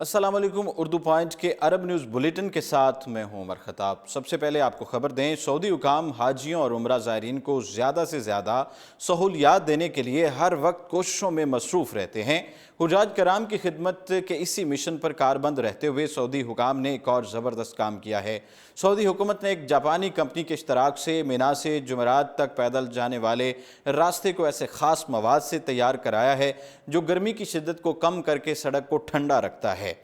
अस्सलाम वालेकुम। उर्दू पॉइंट के अरब न्यूज़ बुलेटिन के साथ मैं हूं उमर खताब। सबसे पहले आपको खबर दें, सऊदी हुकाम हाजियों और उम्रा ज़ायरीन को ज़्यादा से ज़्यादा सहूलियात देने के लिए हर वक्त कोशिशों में मसरूफ़ रहते हैं। हुजाज कराम की खिदमत के इसी मिशन पर कारबंद रहते हुए सऊदी हुकाम ने एक और ज़बरदस्त काम किया है। सऊदी हुकूमत ने एक जापानी कंपनी के इश्तराक से मिना से जुमेरात तक पैदल जाने वाले रास्ते को ऐसे ख़ास मवाद से तैयार कराया है जो गर्मी की शिद्दत को कम करके सड़क को ठंडा रखता है।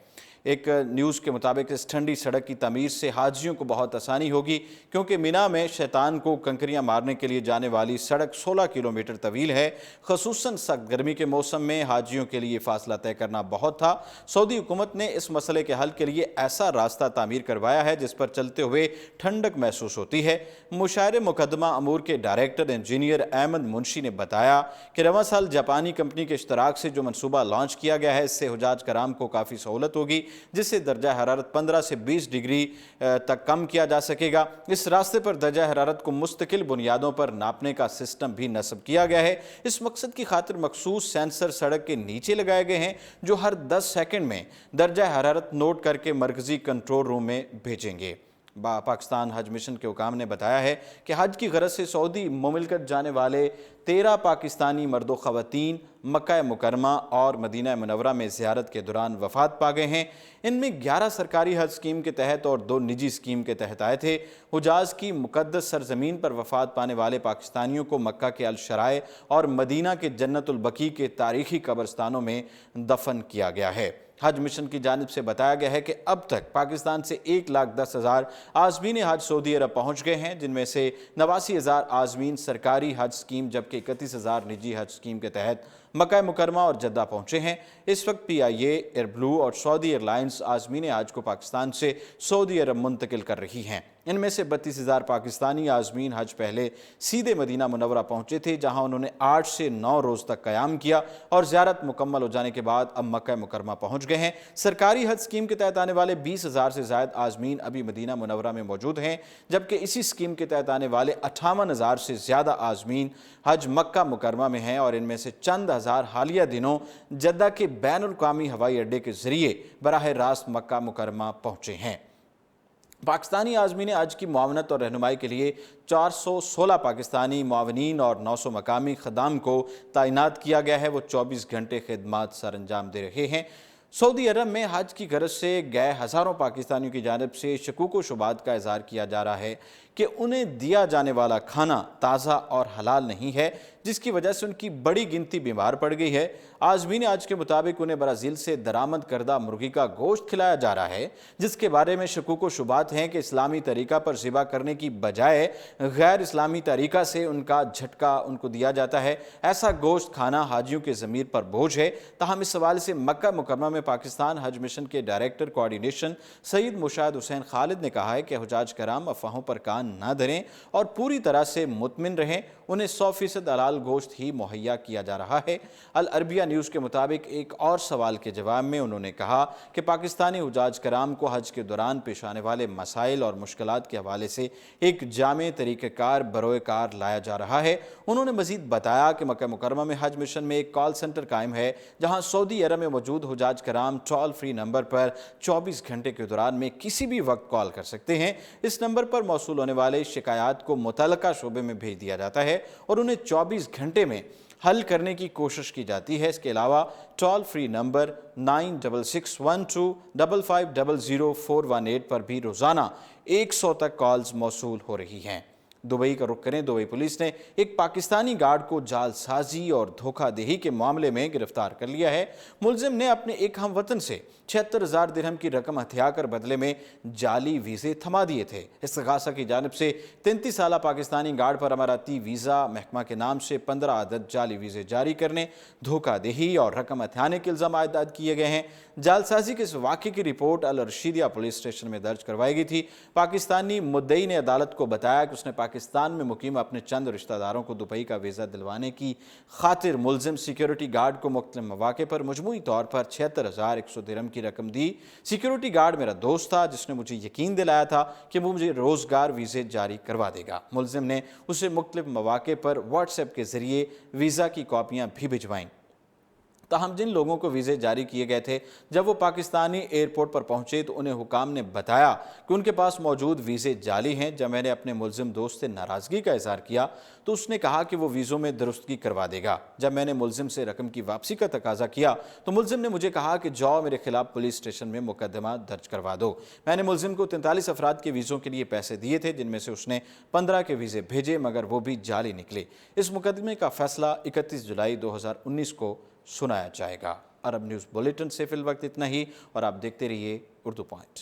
एक न्यूज़ के मुताबिक इस ठंडी सड़क की तमीर से हाजियों को बहुत आसानी होगी, क्योंकि मिना में शैतान को कंकरियां मारने के लिए जाने वाली सड़क 16 किलोमीटर तवील है। खसूसन सख्त गर्मी के मौसम में हाजियों के लिए फासला तय करना बहुत था। सऊदी हुकूमत ने इस मसले के हल के लिए ऐसा रास्ता तामीर करवाया है जिस पर चलते हुए ठंडक महसूस होती है। मुशायरे मुकदमा अमूर के डायरेक्टर इंजीनियर अहमद मुंशी ने बताया कि रवां साल जापानी कंपनी के इश्तराक से जो मनसूबा लॉन्च किया गया है, इससे हुजाज कराम को काफ़ी सहूलत होगी, जिससे दर्जा हरारत 15 से 20 डिग्री तक कम किया जा सकेगा। इस रास्ते पर दर्जा हरारत को मुस्तकिल बुनियादों पर नापने का सिस्टम भी नस्ब किया गया है। इस मकसद की खातिर मखसूस सेंसर सड़क के नीचे लगाए गए हैं जो हर 10 सेकंड में दर्जा हरारत नोट करके मरकजी कंट्रोल रूम में भेजेंगे। पाकिस्तान हज मिशन के हुकाम ने बताया है कि हज की गरज से सऊदी मुमलिकत जाने वाले 13 पाकिस्तानी मर्द व ख़वातीन मक्का मुकरमा और मदीना मुनव्वरा में ज़ियारत के दौरान वफ़ात पा गए हैं। इनमें 11 सरकारी हज स्कीम के तहत और 2 निजी स्कीम के तहत आए थे। हुजाज की मुक़द्दस सरजमीन पर वफ़ात पाने वाले पाकिस्तानियों को मक्का के अल शराए और मदीना के जन्नतुल बकी के तारीख़ी कब्रस्तानों में दफन किया गया है। हज मिशन की जानिब से बताया गया है कि अब तक पाकिस्तान से 1,10,000 आज़मीन हज सऊदी अरब पहुँच गए हैं, जिनमें से 89,000 आज़मीन सरकारी हज स्कीम जबकि 31,000 निजी हज स्कीम के तहत मक्का मुकरमा और जद्दा पहुँचे हैं। इस वक्त PIA, एयरब्लू और सऊदी एयरलाइंस आज़मीन हज को पाकिस्तान से सऊदी अरब मुंतकिल कर रही हैं। इनमें से 32,000 पाकिस्तानी आज़मीन हज पहले सीधे मदीना मुनव्वरा पहुँचे थे, जहाँ उन्होंने 8 से 9 रोज़ तक क़याम किया और ज़ियारत मुकम्मल हो जाने के बाद अब मक्का मुकरमा पहुँच गए हैं। सरकारी हज स्कीम के तहत आने वाले 20,000 से ज़ायद आज़मीन अभी मदीना मुनव्वरा में मौजूद हैं, जबकि इसी स्कीम के तहत आने वाले 58,000 से ज़्यादा आज़मीन हज मक्का मुकरमा में हैं और इनमें से चंद हज़ार हालिया दिनों जद्दा के बैनुल अक़वामी हवाई अड्डे के ज़रिए बराह रास्त मक्का मुकरमा पहुँचे हैं। पाकिस्तानी आज़मीन हज की मुआवनत और रहनुमाई के लिए 416 पाकिस्तानी मुआवनीन और 900 मकामी ख़दाम को तैनात किया गया है। वो 24 घंटे खिदमात सर अंजाम दे रहे हैं। सऊदी अरब में हज की गरज से गए हज़ारों पाकिस्तानियों की जानिब से शकूक व शुबात का इज़हार किया जा रहा है कि उन्हें दिया जाने वाला खाना ताज़ा और हलाल नहीं है, जिसकी वजह से उनकी बड़ी गिनती बीमार पड़ गई है। आज़मीन हज के मुताबिक उन्हें ब्राज़ील से दरामद करदा मुर्गी का गोश्त खिलाया जा रहा है, जिसके बारे में शकूक व शुबात हैं कि इस्लामी तरीक़ा पर ज़िबा करने की बजाय गैर इस्लामी तरीक़ा से उनका झटका उनको दिया जाता है। ऐसा गोश्त खाना हाजियों के ज़मीर पर बोझ है। ताहम इस सवाल से मक्का मुकरमा में पाकिस्तान हज मिशन के डायरेक्टर कोऑर्डिनेशन सईद मुशाहिद हुसैन खालिद ने कहा है कि हुजाज कराम अफवाहों पर कान ना धरें और पूरी तरह से मुतमिन रहें। उन्हें 100% हलाल गोश्त ही मुहैया किया जा रहा है। अल अरबिया न्यूज़ के मुताबिक एक और सवाल के जवाब में उन्होंने कहा कि पाकिस्तानी हुजाज कराम को हज के दौरान पेश आने वाले मसाइल और मुश्किलात के हवाले से एक जामे तरीक़ेकार बरोए कार लाया जा रहा है। उन्होंने मज़ीद बताया कि मक्का मुकरमा में हज मिशन में एक कॉल सेंटर कायम है, जहाँ सऊदी अरब में मौजूद हुजाज कराम टोल फ्री नंबर पर 24 घंटे के दौरान में किसी भी वक्त कॉल कर सकते हैं। इस नंबर पर मौसूल होने वाले शिकायत को मुतल्लका शोबे में भेज दिया जाता है और उन्हें 24 घंटे में हल करने की कोशिश की जाती है। इसके अलावा टोल फ्री नंबर 966125500418 पर भी रोज़ाना 100 तक कॉल्स मौसूल हो रही हैं। दुबई का रुख करें। दुबई पुलिस ने एक पाकिस्तानी गार्ड को जालसाजी और धोखाधड़ी के मामले में गिरफ्तार कर लिया है। मुलजिम ने अपने एक हमवतन से 76,000 दिरहम की रकम हथिया कर बदले में जाली वीज़े थमा दिए थे। इस्तग़ासा की जानिब से 33 साला पाकिस्तानी गार्ड पर अमाराती वीज़ा महकमा के नाम से 15 अदद जाली वीज़े जारी करने, धोखाधड़ी और रकम हथियाने के इल्ज़ाम आयद किए गए हैं। जालसाजी के इस वाक़े की रिपोर्ट अल रशीदिया पुलिस स्टेशन में दर्ज करवाई गई थी। पाकिस्तानी मुद्दई ने अदालत को बताया कि उसने पाकिस्तान में मुकीम अपने चंद रिश्तेदारों को दुबई का वीज़ा दिलवाने की खातिर मुलजिम सिक्योरिटी गार्ड को मुख्तलिफ मौके पर मजमूई तौर पर 76,100 दिरहम की रकम दी। सिक्योरिटी गार्ड मेरा दोस्त था जिसने मुझे यकीन दिलाया था कि वो मुझे रोज़गार वीज़े जारी करवा देगा। मुलजिम ने उसे मुख्तलिफ मौके पर व्हाट्सएप के ज़रिए वीज़ा की कॉपियाँ भी भिजवाईं। تاہم جن لوگوں کو ویزے جاری کیے گئے تھے جب وہ پاکستانی ایئرپورٹ پر پہنچے تو انہیں حکام نے بتایا کہ ان کے پاس موجود ویزے جعلی ہیں۔ جب میں نے اپنے ملزم دوست سے ناراضگی کا اظہار کیا تو اس نے کہا کہ وہ ویزوں میں درستگی کروا دے گا۔ جب میں نے ملزم سے رقم کی واپسی کا تقاضا کیا تو ملزم نے مجھے کہا کہ جاؤ میرے خلاف پولیس اسٹیشن میں مقدمہ درج کروا دو۔ میں نے ملزم کو 43 افراد کے ویزوں کے لیے پیسے دیے تھے، جن میں سے اس نے 15 کے ویزے بھیجے مگر وہ بھی جعلی نکلے۔ اس مقدمے کا فیصلہ 31 جولائی 2019 کو سنایا جائے گا۔ عرب نیوز بلیٹن سے فی الوقت اتنا ہی، اور آپ دیکھتے رہیے اردو پوائنٹ۔